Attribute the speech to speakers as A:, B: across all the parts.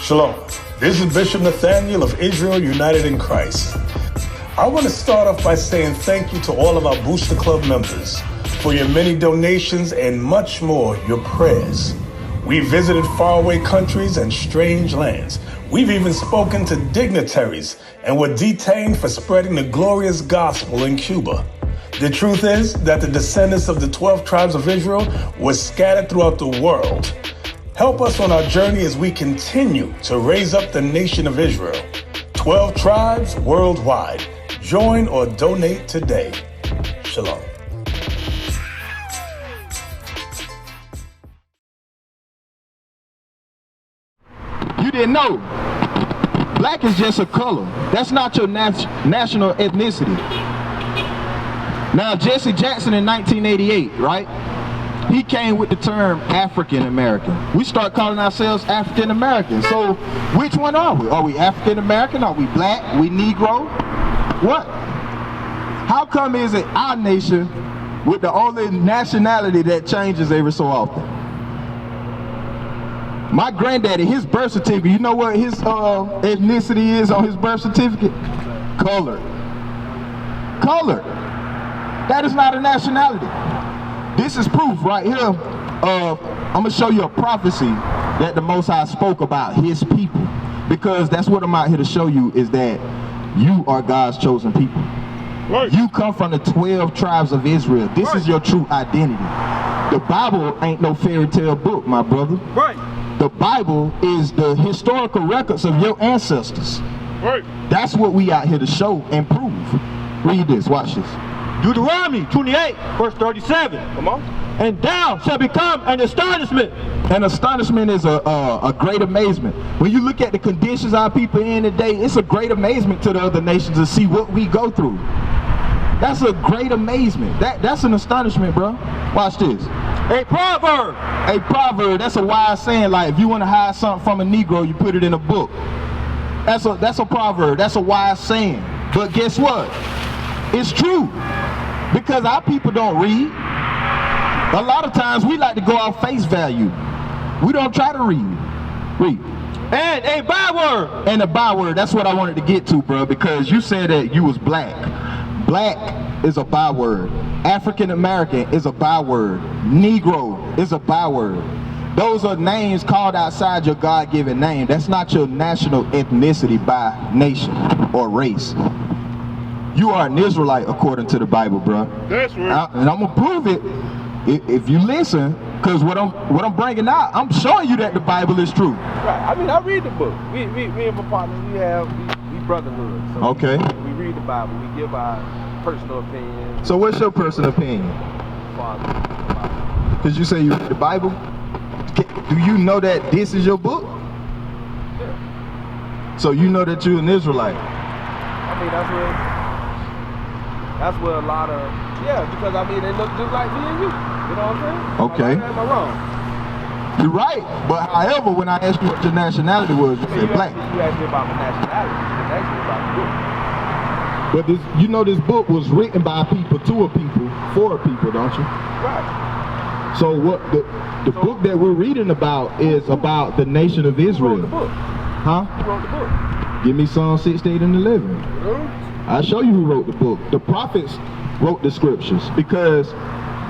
A: Shalom. This is Bishop Nathaniel of Israel United in Christ. I want to start off by saying thank you to all of our Booster Club members for your many donations and much more, your prayers. We visited faraway countries and strange lands. We've even spoken to dignitaries and were detained for spreading the glorious gospel in Cuba. The truth is that the descendants of the 12 tribes of Israel were scattered throughout the world. Help us on our journey as we continue to raise up the nation of Israel. 12 tribes worldwide. Join or donate today. Shalom.
B: You didn't know. Black is just a color. That's not your national ethnicity. Now, Jesse Jackson in 1988, right? He came with the term African American. We start calling ourselves African American. So which one are we? Are we African American? Are we black? We Negro? What? How come is it our nation with the only nationality that changes every so often? My granddaddy, his birth certificate, you know what his ethnicity is on his birth certificate? Color. Color. That is not a nationality. This is proof right here of, I'm gonna show you a prophecy that the Most High spoke about his people. Because that's what I'm out here to show you, is that you are God's chosen people. Right. You come from the 12 tribes of Israel. This is your true identity. The Bible ain't no fairy tale book, my brother. Right. The Bible is the historical records of your ancestors. Right. That's what we out here to show and prove. Read this, watch this.
C: Deuteronomy 28, verse 37. Come on. And thou shalt become an astonishment.
B: An astonishment is a great amazement. When you look at the conditions our people in today, it's a great amazement to the other nations to see what we go through. That's a great amazement. That's an astonishment, bro. Watch this.
C: A proverb.
B: A proverb, that's a wise saying. Like if you want to hide something from a Negro, you put it in a book. That's a proverb. That's a wise saying. But guess what? It's true. Because our people don't read. A lot of times we like to go off face value. We don't try to read. Read.
C: And a byword.
B: And a byword, that's what I wanted to get to, bro, because you said that you was black. Black is a byword. African American is a byword. Negro is a byword. Those are names called outside your God-given name. That's not your national ethnicity by nation or race. You are an Israelite according to the Bible, bro.
C: That's right.
B: And I'm gonna prove it if you listen, because what I'm bringing out, I'm showing you that the Bible is true.
C: Right. I mean, I read the book. We and my partners, we brotherhood. So
B: okay.
C: We read the Bible. We give our personal opinion.
B: So what's your personal opinion?
C: Father.
B: Because you say you read the Bible. Do you know that this is your book?
C: Yeah.
B: So you know that you're an Israelite.
C: I mean, that's where a lot of, because I mean, they look just like me and you. You know what I'm saying?
B: Okay.
C: Am I wrong?
B: You're right. But however, when I asked you what your nationality was, you said black.
C: You asked me about my nationality. You asked me about the book.
B: But this book was written by people to a people for a people, don't you?
C: Right.
B: So what the book that we're reading about is about the nation of Israel.
C: Who wrote the book?
B: Huh?
C: Who wrote the book?
B: Give me Psalm 68 and 11. I'll show you who wrote the book. The prophets wrote the scriptures because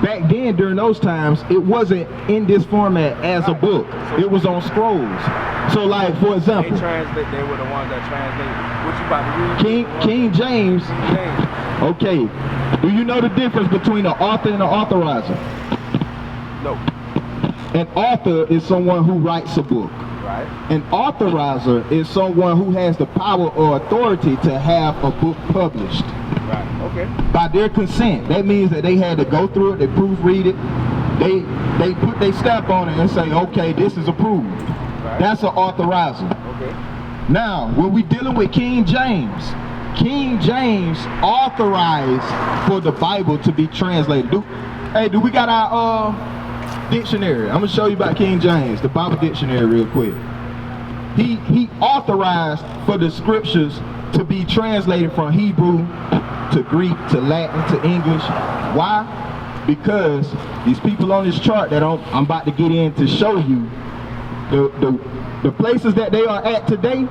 B: back then during those times it wasn't in this format as a book. It was on scrolls. So like for example,
C: they were the ones that translated. What you about to read?
B: King James. Okay. Do you know the difference between an author and an authorizer?
C: No.
B: An author is someone who writes a book.
C: Right.
B: An authorizer is someone who has the power or authority to have a book published.
C: Right. Okay.
B: By their consent. That means that they had to go through it, they proofread it, they put their stamp on it and say, okay, this is approved. Right. That's an authorizer.
C: Okay.
B: Now, when we dealing with King James authorized for the Bible to be translated. Do we got our dictionary? I'm gonna show you about King James, the Bible dictionary, real quick. He authorized for the scriptures to be translated from Hebrew to Greek to Latin to English. Why? Because these people on this chart that I'm about to get in to show you, The places that they are at today,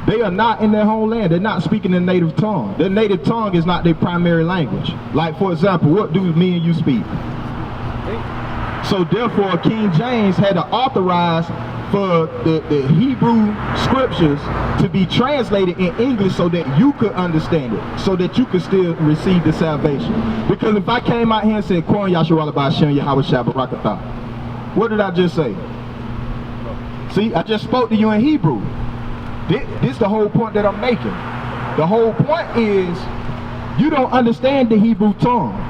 B: they are not in their homeland. They're not speaking their native tongue. Their native tongue is not their primary language. Like, for example, what do me and you speak? So therefore, King James had to authorize for the Hebrew scriptures to be translated in English so that you could understand it, so that you could still receive the salvation. Because if I came out here and said, Kwan Yasharala Ba'Shem Yahweh Shabbarakatah, what did I just say? See, I just spoke to you in Hebrew. This is the whole point that I'm making. The whole point is you don't understand the Hebrew tongue.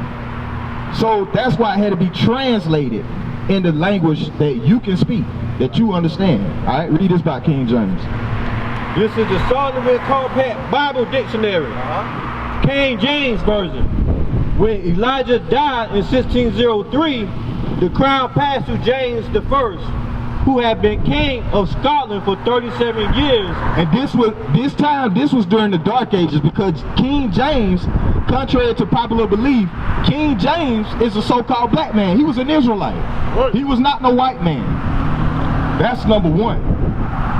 B: So that's why it had to be translated in the language that you can speak, that you understand. All right, read this by King James.
C: This is the Solomon Compact Bible Dictionary, King James Version. When Elijah died in 1603, the crown passed to James I, who had been king of Scotland for 37 years.
B: And this was during the Dark Ages, because King James, contrary to popular belief, King James is a so-called black man. He was an Israelite. Right. He was not no white man. That's number one.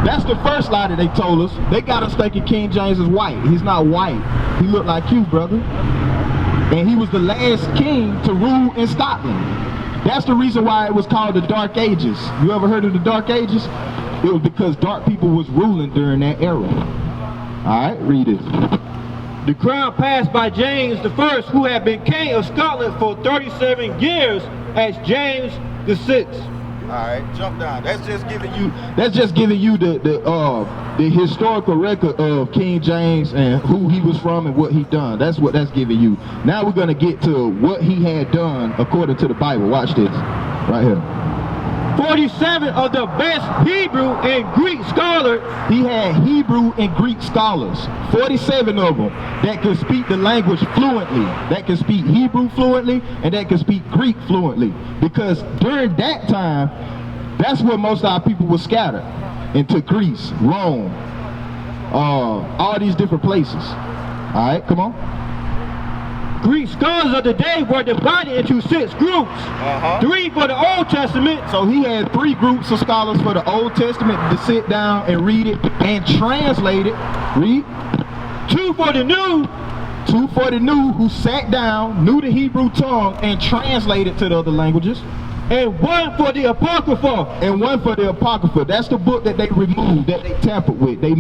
B: That's the first lie that they told us. They got us thinking King James is white. He's not white. He looked like you, brother. And he was the last king to rule in Scotland. That's the reason why it was called the Dark Ages. You ever heard of the Dark Ages? It was because dark people was ruling during that era. Alright, read it.
C: The crown passed by James I, who had been king of Scotland for 37 years as James VI.
B: Alright, jump down. That's just giving you the historical record of King James and who he was from and what he done. That's what that's giving you. Now we're gonna get to what he had done according to the Bible. Watch this right here.
C: 47 of the best Hebrew and Greek scholars.
B: He had Hebrew and Greek scholars, 47 of them, that could speak the language fluently, that could speak Hebrew fluently, and that could speak Greek fluently. Because during that time, that's where most of our people were scattered into Greece, Rome, all these different places. All right, come on.
C: Greek scholars of the day were divided into 6 groups. 3 for the Old Testament.
B: So he had 3 groups of scholars for the Old Testament to sit down and read it and translate it. Read.
C: 2 for the New.
B: 2 for the New, who sat down, knew the Hebrew tongue, and translated to the other languages.
C: And 1 for the Apocrypha.
B: And 1 for the Apocrypha. That's the book that they removed, that they tampered with. They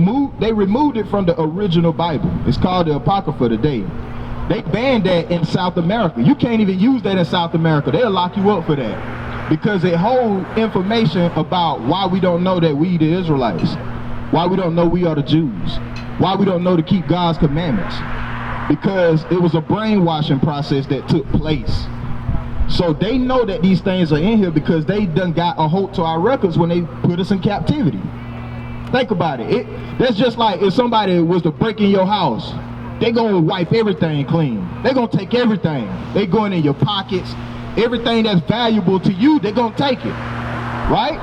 B: removed it from the original Bible. It's called the Apocrypha today. They banned that in South America. You can't even use that in South America. They'll lock you up for that. Because it holds information about why we don't know that we the Israelites. Why we don't know we are the Jews. Why we don't know to keep God's commandments. Because it was a brainwashing process that took place. So they know that these things are in here because they done got a hold to our records when they put us in captivity. Think about it. That's just like if somebody was to break in your house. They gonna wipe everything clean. They gonna take everything. They going in your pockets. Everything that's valuable to you, they gonna take it. Right?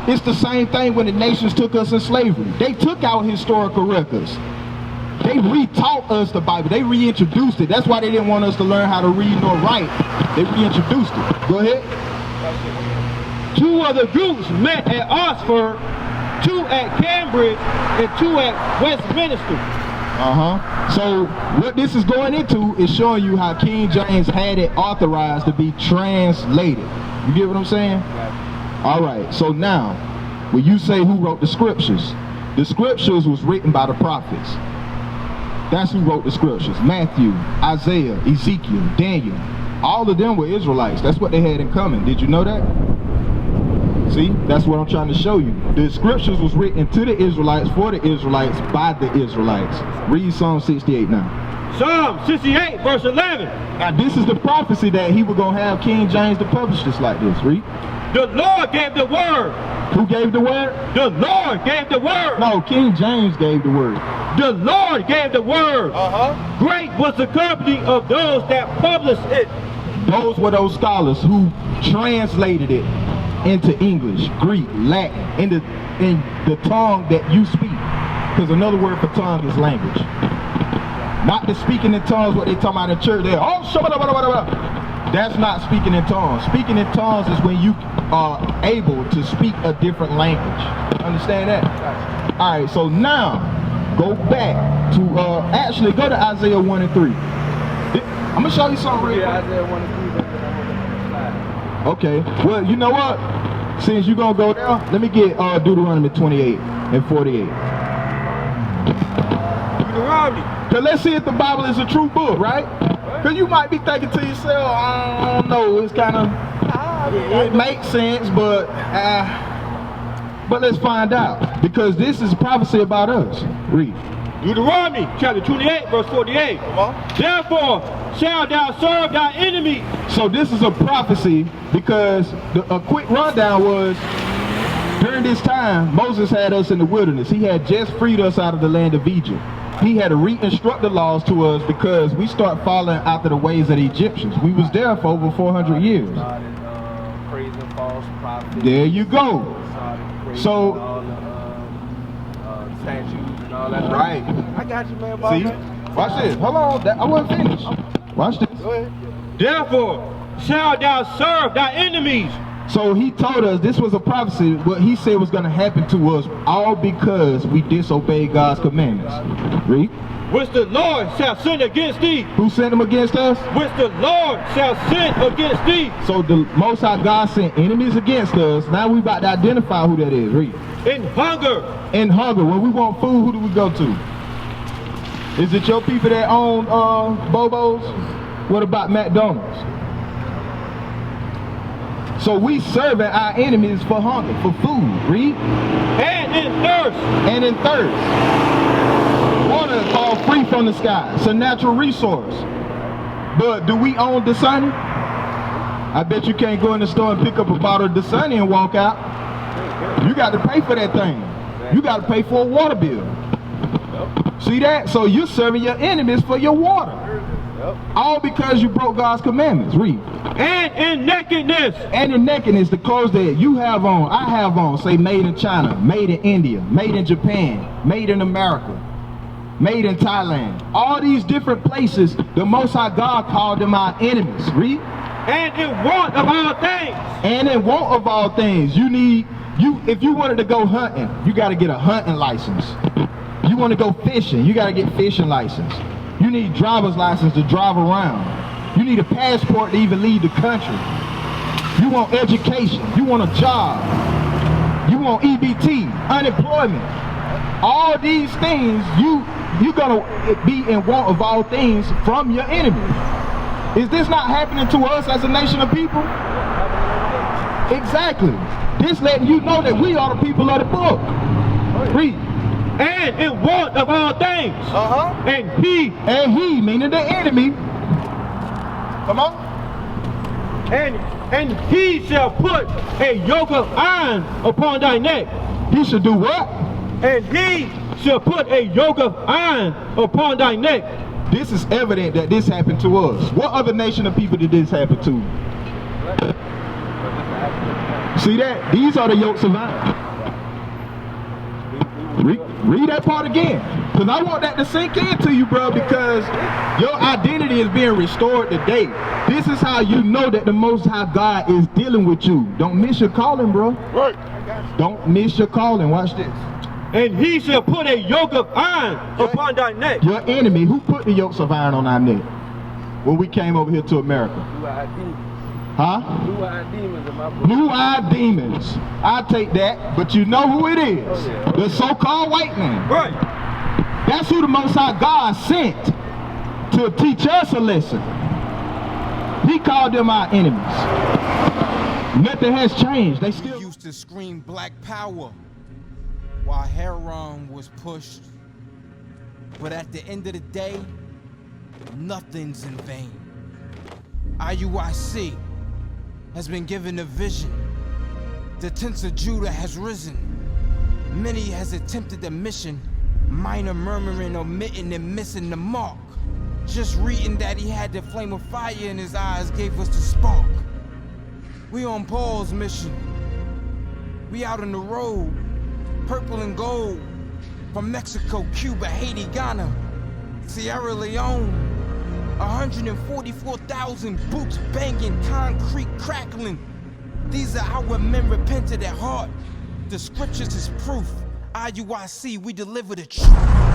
B: It's the same thing when the nations took us in slavery. They took our historical records. They retaught us the Bible. They reintroduced it. That's why they didn't want us to learn how to read nor write. They reintroduced it. Go ahead.
C: 2 other groups met at Oxford, 2 at Cambridge, and 2 at Westminster.
B: So what this is going into is showing you how King James had it authorized to be translated. You get what I'm saying? All right, so now, when you say who wrote the scriptures was written by the prophets. That's who wrote the scriptures. Matthew, Isaiah, Ezekiel, Daniel. All of them were Israelites. That's what they had in common. Did you know that? See, that's what I'm trying to show you. The scriptures was written to the Israelites, for the Israelites, by the Israelites. Read Psalm 68 now.
C: Psalm 68, verse 11.
B: Now this is the prophecy that he was going to have King James to publish this like this. Read.
C: The Lord gave the word.
B: Who gave the word?
C: The Lord gave the word.
B: No, King James gave the word.
C: The Lord gave the word. Great was the company of those that published it.
B: Those were those scholars who translated it into English, Greek, Latin, in the tongue that you speak. Because another word for tongue is language. Not the speaking in tongues, what they talking about in church. They're, That's not speaking in tongues. Speaking in tongues is when you are able to speak a different language. Understand that? All right, so now go back to, actually go to Isaiah 1 and 3. I'm gonna show you something real quick.
D: Isaiah 1 and 3.
B: Okay, well, you know what? Since you're gonna go there, let me get Deuteronomy 28 and 48.
C: Deuteronomy.
B: Cause let's see if the Bible is a true book, right? Cause you might be thinking to yourself, I don't know, it's kind of, it makes sense, but let's find out. Because this is prophecy about us. Read.
C: Deuteronomy chapter 28 verse 48. Therefore shalt thou serve thy enemy.
B: So this is a prophecy because a quick rundown was, during this time, Moses had us in the wilderness. He had just freed us out of the land of Egypt. He had to re-instruct the laws to us because we start following after the ways of the Egyptians. We was there for over 400 years.
D: Praising false prophets.
B: There you go. So,
D: statues and all that.
B: right.
D: I got you, man.
B: See? Watch this. Hold on. I wasn't finished. Watch this.
D: Go ahead.
C: Therefore shalt thou serve thy enemies.
B: So he told us this was a prophecy, what he said was going to happen to us, all because we disobeyed God's commandments. Read.
C: Which the Lord shall send against thee.
B: Who sent them against us?
C: Which the Lord shall send against thee.
B: So the Most High God sent enemies against us. Now we about to identify who that is. Read.
C: In hunger.
B: In hunger. When we want food, who do we go to? Is it your people that own Bobo's? What about McDonald's? So we serving our enemies for hunger, for food. Read.
C: And in thirst.
B: And in thirst. Water is all free from the sky. It's a natural resource. But do we own Dasani? I bet you can't go in the store and pick up a bottle of Dasani and walk out. You got to pay for that thing. You got to pay for a water bill. See that? So you're serving your enemies for your water. All because you broke God's commandments. Read.
C: And in nakedness.
B: And in nakedness, the clothes that you have on, I have on, say made in China, made in India, made in Japan, made in America, made in Thailand. All these different places, the Most High God called them our enemies. Read.
C: And in want of all things.
B: And in want of all things. If you wanted to go hunting, you got to get a hunting license. You want to go fishing, you got to get fishing license. You need driver's license to drive around. You need a passport to even leave the country. You want education. You want a job. You want EBT, unemployment. All these things, you're going to be in want of all things from your enemy. Is this not happening to us as a nation of people? Exactly. This letting you know that we are the people of the book. Read.
C: And in want of all things. And he,
B: meaning the enemy. Come on.
C: And he shall put a yoke of iron upon thy neck.
B: He should do what?
C: And he shall put a yoke of iron upon thy neck.
B: This is evident that this happened to us. What other nation of people did this happen to? See that? These are the yokes of iron. Read that part again, because I want that to sink into you, bro, because your identity is being restored today. This is how you know that the Most High God is dealing with you. Don't miss your calling, bro.
A: Right.
B: Don't miss your calling. Watch this.
C: And he shall put a yoke of iron upon thy neck.
B: Your enemy, who put the yokes of iron on our neck when we came over here to America? Huh?
D: Blue-eyed demons in my book.
B: Blue-eyed demons. I take that, but you know who it is.
D: Oh, yeah.
B: The so-called white man.
C: Right.
B: That's who the Most High God sent to teach us a lesson. He called them our enemies. Nothing has changed. They still
E: used to scream black power while Heron was pushed. But at the end of the day, nothing's in vain. IUIC has been given a vision. The tents of Judah has risen. Many has attempted the mission. Minor murmuring, omitting, and missing the mark. Just reading that he had the flame of fire in his eyes gave us the spark. We on Paul's mission. We out on the road. Purple and gold. From Mexico, Cuba, Haiti, Ghana, Sierra Leone. 144,000 boots banging, concrete crackling. These are our men repented at heart. The scriptures is proof. IUIC, we deliver the truth.